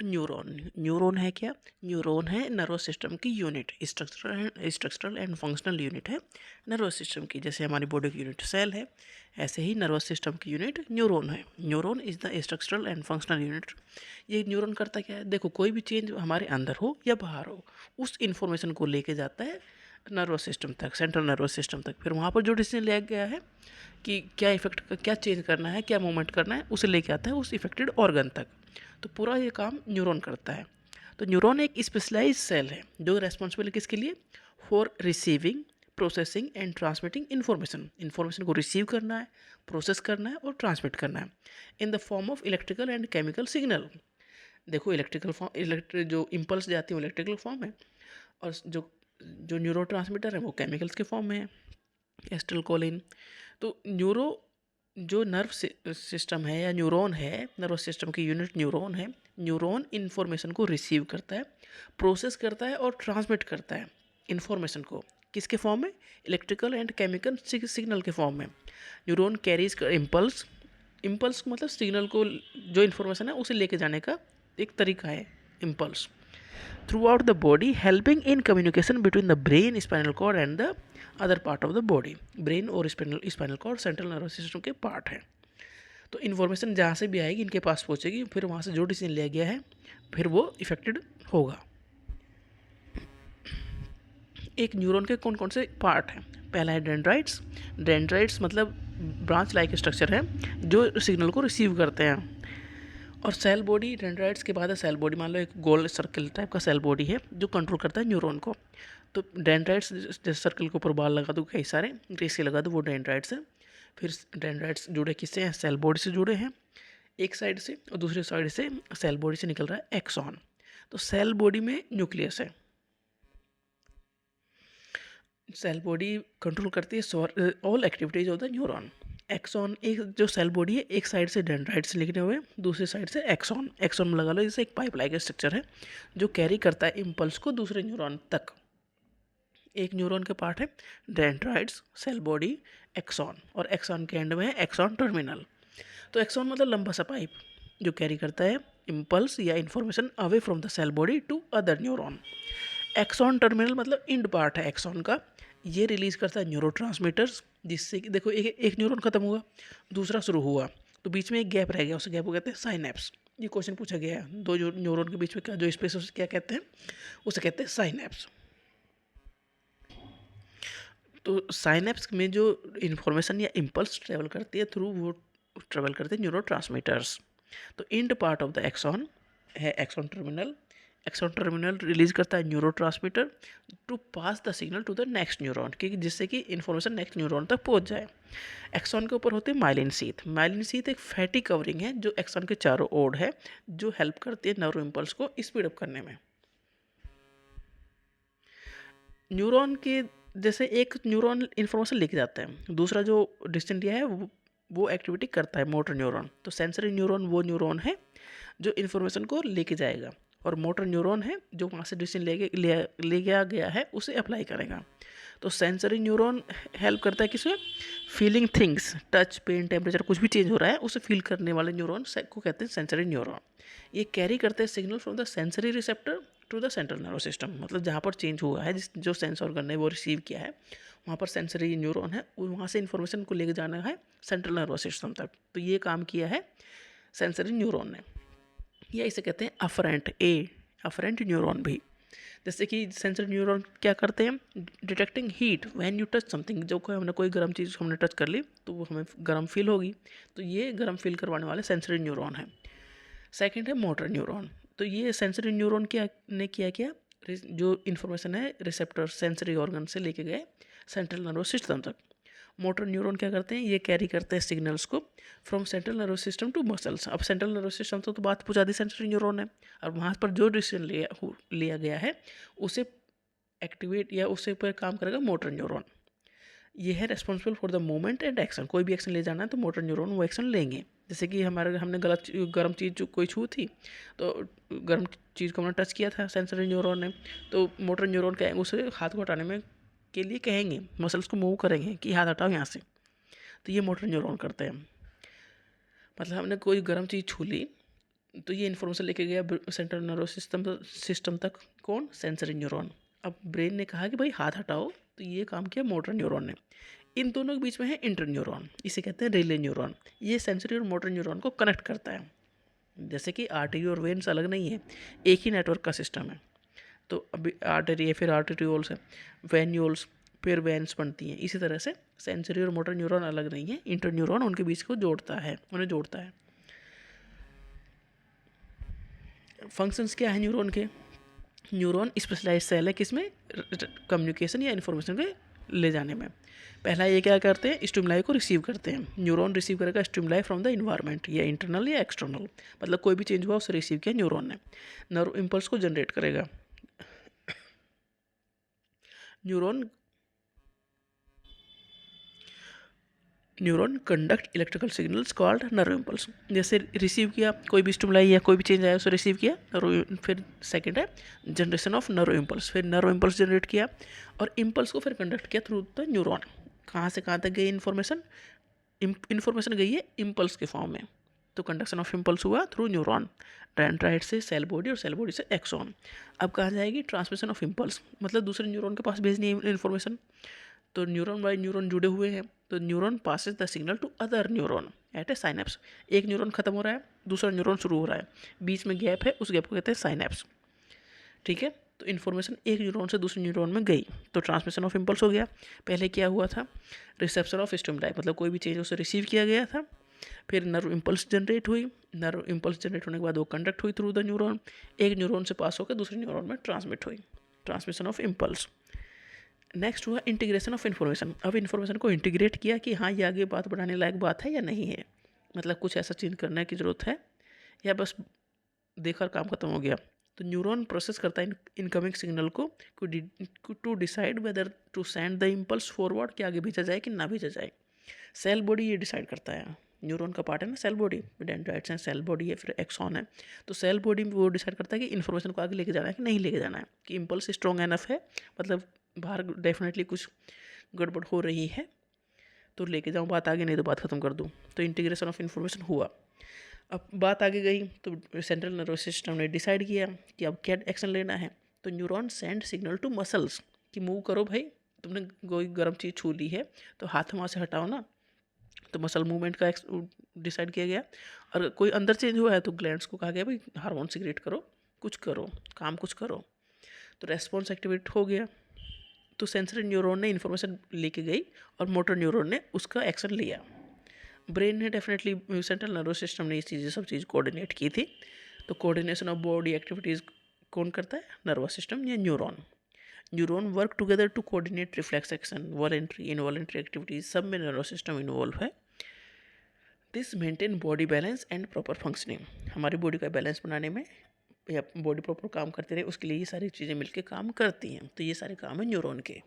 Neuron neuron है क्या? Neuron है नर्वस सिस्टम की unit, structural and functional unit है नर्वस सिस्टम की। जैसे हमारी बॉडी की यूनिट सेल है, ऐसे ही नर्वस सिस्टम की यूनिट न्यूरॉन है। Neuron is the structural and functional unit. ये न्यूरॉन करता क्या है? देखो, कोई भी चेंज हमारे अंदर हो या बाहर हो, उस इन्फॉर्मेशन को लेके जाता है नर्वस सिस्टम तक, सेंट्रल नर्वस सिस्टम तक। फिर वहाँ पर जो डिसीजन लिया गया है कि क्या इफेक्ट, क्या चेंज करना है, क्या मूवमेंट करना है, उसे लेके आता है उस इफेक्टेड ऑर्गन तक। तो पूरा ये काम न्यूरॉन करता है। तो न्यूरॉन एक स्पेशलाइज सेल है जो रेस्पॉन्सिबल है किसके लिए? For receiving, processing and transmitting information. Information को रिसीव करना है, प्रोसेस करना है और ट्रांसमिट करना है in the form of electrical and chemical signal. देखो, इलेक्ट्रिकल फॉर्म, जो इम्पल्स जाती है वो इलेक्ट्रिकल फॉर्म है, और जो जो न्यूरो ट्रांसमीटर है वो केमिकल्स के फॉर्म में है, एस्टिलकोलिन। तो न्यूरो जो नर्व सिस्टम है या न्यूरॉन है, नर्वस सिस्टम की यूनिट न्यूरॉन है। न्यूरॉन इन्फॉर्मेशन को रिसीव करता है, प्रोसेस करता है और ट्रांसमिट करता है इन्फॉर्मेशन को। किसके फॉर्म में? इलेक्ट्रिकल एंड केमिकल सिग्नल के फॉर्म में। न्यूरॉन कैरीज इम्पल्स, इम्पल्स मतलब सिग्नल को, जो इन्फॉर्मेशन है उसे लेके जाने का एक तरीका है impulse, throughout the body, helping in communication between the brain, spinal cord and the other part of the body। Brain और spinal cord central nervous system के पार्ट है। तो इन्फॉर्मेशन जहाँ से भी आएगी इनके पास पहुँचेगी, फिर वहाँ से जो डिसीजन लिया गया है फिर वो इफेक्टेड होगा। एक न्यूरॉन के कौन कौन से पार्ट हैं? पहला है डेंड्राइट्स। डेंड्राइट्स मतलब ब्रांच लाइक स्ट्रक्चर है जो सिग्नल को रिसीव करते हैं। और सेल बॉडी, डेंड्राइट्स के बाद है सेल बॉडी। मान लो एक गोल सर्कल टाइप का सेल बॉडी है जो कंट्रोल करता है न्यूरॉन को। तो डेंड्राइट्स, जैसे सर्कल के ऊपर बाल लगा दो कई सारे, ग्रेसी लगा दो, वो डेंड्राइट्स है। फिर डेंड्राइट्स जुड़े किससे हैं? सेल बॉडी से जुड़े हैं एक साइड से, और दूसरी साइड से सेल बॉडी से निकल रहा है एक्सॉन। तो सेल बॉडी में न्यूक्लियस है। सेल बॉडी कंट्रोल करती है all activities of the neuron. Axon, एक जो सेल बॉडी है एक साइड से डेंड्राइट से लिखने हुए, दूसरी साइड से एक्सॉन। एक्सॉन में लगा लो जैसे एक पाइप लाइक स्ट्रक्चर है जो कैरी करता है इम्पल्स को दूसरे न्यूरॉन तक। एक न्यूरॉन के पार्ट है डेंड्राइट्स, सेल बॉडी, एक्सॉन, और एक्सॉन के एंड में है एक्सॉन टर्मिनल। तो एक्सॉन मतलब लंबा सा पाइप जो कैरी करता है इम्पल्स या information away from the cell body to other neuron. Axon terminal मतलब इंड पार्ट है एक्सॉन का। ये रिलीज करता है न्यूरोट्रांसमीटर्स, जिससे कि देखो एक न्यूरॉन खत्म हुआ, दूसरा शुरू हुआ, तो बीच में एक गैप रह गया, उस गैप को कहते हैं साइनेप्स। ये क्वेश्चन पूछा गया है, दो जो न्यूरॉन के बीच में क्या जो स्पेस है उसे क्या कहते हैं? उसे कहते हैं साइनेप्स। तो साइनेप्स में जो इन्फॉर्मेशन या इम्पल्स ट्रेवल करती है थ्रू, वो ट्रेवल करते हैं न्यूरोट्रांसमीटर्स। तो end part of the axon है axon terminal. Axon terminal release करता है neurotransmitter to pass the signal to the next neuron, कि जिससे कि इन्फॉर्मेशन नेक्स्ट न्यूरॉन तक पहुंच जाए। एक्सॉन के ऊपर होते हैं माइलिन शीथ। माइलिन शीथ एक फैटी कवरिंग है जो एक्सॉन के चारों ओर है, जो हेल्प करती है न्यूरो इम्पल्स को स्पीड अप करने में। न्यूरॉन के जैसे एक न्यूरॉन इन्फॉर्मेशन लेके जाता है, दूसरा जो डिसीजन लिया है वो एक्टिविटी करता है मोटर न्यूरॉन। तो सेंसरी न्यूरॉन वो न्यूरॉन है जो इन्फॉर्मेशन को लेके जाएगा, और मोटर न्यूरॉन है जो वहाँ से डिसीजन ले गया है उसे अप्लाई करेगा। तो सेंसरी न्यूरॉन हेल्प करता है किसमें? Feeling things, touch, pain, temperature, कुछ भी चेंज हो रहा है उसे फील करने वाले न्यूरॉन को कहते हैं सेंसरी न्यूरॉन। ये कैरी करते हैं signal from the sensory receptor to the central nervous system. मतलब जहाँ पर चेंज हुआ है, जो सेंस ऑर्गन ने वो रिसीव किया है, वहाँ पर सेंसरी न्यूरॉन है, वहाँ से इन्फॉर्मेशन को लेकर जाना है सेंट्रल नर्वस सिस्टम तक। तो ये काम किया है सेंसरी न्यूरॉन ने। या इसे कहते हैं अफरेंट न्यूरॉन भी। जैसे कि सेंसरी न्यूरॉन क्या करते हैं? Detecting heat when you touch something. जो हमने कोई गर्म चीज़ हमने टच कर ली तो वो हमें गर्म फील होगी, तो ये गर्म फील करवाने वाले सेंसरी न्यूरॉन है। सेकंड है मोटर न्यूरॉन। तो ये सेंसरी न्यूरॉन क्या जो इन्फॉर्मेशन है रिसेप्टर सेंसरी ऑर्गन से लेके गए सेंट्रल नर्वस सिस्टम तक। मोटर न्यूरॉन क्या करते हैं? ये कैरी करते हैं सिग्नल्स को from central nervous system to muscles. अब सेंट्रल नर्वस सिस्टम तो बात पहुँचा दी सेंसरी न्यूरॉन ने, और वहाँ पर जो डिसीजन लिया गया है उसे एक्टिवेट या उससे पर काम करेगा मोटर न्यूरॉन। ये है responsible for the movement and action. कोई भी एक्शन ले जाना है तो मोटर न्यूरॉन वो एक्शन लेंगे। जैसे कि हमने गर्म चीज़ कोई छू थी, तो गर्म चीज़ को हमने टच किया था सेंसरी न्यूरॉन ने, तो मोटर न्यूरॉन कहेंगे उसे हाथ को हटाने में के लिए कहेंगे, मसल्स को मूव करेंगे कि हाथ हटाओ यहाँ से। तो ये मोटर न्यूरॉन करते हैं। मतलब हमने कोई गर्म चीज़ छू ली, तो ये इन्फॉर्मेशन लेके गया सेंट्रल नर्वस सिस्टम तक, कौन, सेंसरी न्यूरॉन। अब ब्रेन ने कहा कि भाई हाथ हटाओ, तो ये काम किया मोटर न्यूरॉन ने। इन दोनों के बीच में है इंटर न्यूरॉन, इसे कहते हैं रिले न्यूरॉन। ये सेंसरी और मोटर न्यूरॉन को कनेक्ट करता है। जैसे कि आर्टरी और वेन्स अलग नहीं है, एक ही नेटवर्क का सिस्टम है। तो अभी आर्टरी है, फिर आर्टरीओल्स है, वेन्यूल्स, फिर वेन्स बनती हैं। इसी तरह से सेंसरी और मोटर न्यूरॉन अलग नहीं है, इंटर न्यूरॉन उनके बीच को जोड़ता है, उन्हें जोड़ता है। फंक्शंस क्या है न्यूरॉन के? न्यूरॉन स्पेशलाइज सेल है किसमें? कम्युनिकेशन या इन्फॉर्मेशन के ले जाने में। पहला ये क्या करते हैं, स्टिमुलाई को रिसीव करते हैं। न्यूरॉन रिसीव करेगा स्टिमुलाई फ्रॉम द इन्वायरमेंट, या इंटरनल या एक्सटर्नल, मतलब कोई भी चेंज हुआ उसे रिसीव किया न्यूरॉन ने। नर्व इम्पल्स को जनरेट करेगा। Neuron conduct electrical signals called nerve impulse. जैसे रिसीव किया कोई भी स्टिमुलाई या कोई भी चेंज आया उसे रिसीव किया नर्व, फिर सेकंड है जनरेशन ऑफ नर्व इम्पल्स, फिर नर्व इम्पल्स जनरेट किया और इम्पल्स को फिर कंडक्ट किया थ्रू द न्यूरॉन। कहाँ से कहाँ तक गई इन्फॉर्मेशन? इन्फॉर्मेशन गई है इम्पल्स के फॉर्म में, तो कंडक्शन ऑफ इम्पल्स हुआ थ्रू न्यूरॉन। डेंड्राइट से सेल बॉडी और सेल बॉडी से एक्सॉन। अब कहाँ जाएगी? ट्रांसमिशन ऑफ इम्पल्स, मतलब दूसरे न्यूरॉन के पास भेजनी है इन्फॉर्मेशन। तो न्यूरॉन बाय न्यूरॉन जुड़े हुए हैं, तो neuron passes the signal to other neuron at a synapse. एक न्यूरॉन खत्म हो रहा है, दूसरा न्यूरॉन शुरू हो रहा है, बीच में गैप है, उस गैप को कहते हैं साइनेप्स। ठीक है, तो इन्फॉर्मेशन एक न्यूरॉन से दूसरे न्यूरॉन में गई, तो ट्रांसमिशन ऑफ इम्पल्स हो गया। पहले क्या हुआ था? रिसेप्शन ऑफ स्टिमुलाई, मतलब कोई भी चीज़ उसे रिसीव किया गया था, फिर नर्व इम्पल्स जनरेट हुई। नर्व इम्पल्स जनरेट होने के बाद वो कंडक्ट हुई थ्रू द न्यूरॉन, एक न्यूरॉन से पास होकर दूसरे न्यूरॉन में ट्रांसमिट हुई, ट्रांसमिशन ऑफ इम्पल्स। नेक्स्ट हुआ इंटीग्रेशन ऑफ इन्फॉर्मेशन। अब इन्फॉर्मेशन को इंटीग्रेट किया कि हाँ ये आगे बात बढ़ाने लायक बात है या नहीं है, मतलब कुछ ऐसा चेंज करने की ज़रूरत है या बस देखकर काम खत्म हो गया। तो न्यूरॉन प्रोसेस करता है इनकमिंग सिग्नल को to decide whether to send the impulse forward, कि आगे भेजा जाए कि ना भेजा जाए। सेल बॉडी ये डिसाइड करता है, न्यूरॉन का पार्ट है ना सेल बॉडी, डेंड्राइट्स हैं, सेल बॉडी है, फिर एक्सॉन है। तो सेल बॉडी में वो डिसाइड करता है कि इन्फॉर्मेशन को आगे लेके जाना है कि नहीं लेके जाना है, कि इम्पल्स स्ट्रॉन्ग एनफ है, मतलब बाहर डेफिनेटली कुछ गड़बड़ हो रही है तो लेके जाऊँ बात आगे, नहीं तो बात ख़त्म कर दूँ। तो इंटीग्रेशन ऑफ इन्फॉर्मेशन हुआ। अब बात आगे गई तो सेंट्रल नर्वस सिस्टम ने डिसाइड किया कि अब क्या एक्शन लेना है। तो neuron send signal to muscles कि मूव करो भाई, तुमने कोई गर्म चीज़ छू ली है तो हाथ वहाँ से हटाओ ना, तो मसल मूवमेंट का डिसाइड किया गया। और कोई अंदर चेंज हुआ है तो ग्लैंड्स को कहा गया भाई हार्मोन सीक्रेट करो, कुछ करो, काम कुछ करो। तो रेस्पॉन्स एक्टिवेट हो गया, तो सेंसरी न्यूरॉन ने इन्फॉर्मेशन लेके गई और मोटर न्यूरॉन ने उसका एक्शन लिया। ब्रेन ने डेफिनेटली, सेंट्रल नर्वस सिस्टम ने ये चीज़ें सब चीज़ कोऑर्डिनेट की थी। तो कोऑर्डिनेशन ऑफ बॉडी एक्टिविटीज़ कौन करता है? नर्वस सिस्टम या neuron. Neuron work together to coordinate reflex action, voluntary involuntary activities, सब में नर्वस सिस्टम इन्वॉल्व है। This maintain body balance and proper functioning, हमारी बॉडी का बैलेंस बनाने में या बॉडी प्रॉपर काम करते रहे उसके लिए ये सारी चीज़ें मिलकर काम करती हैं। तो ये सारे काम हैं न्यूरॉन के।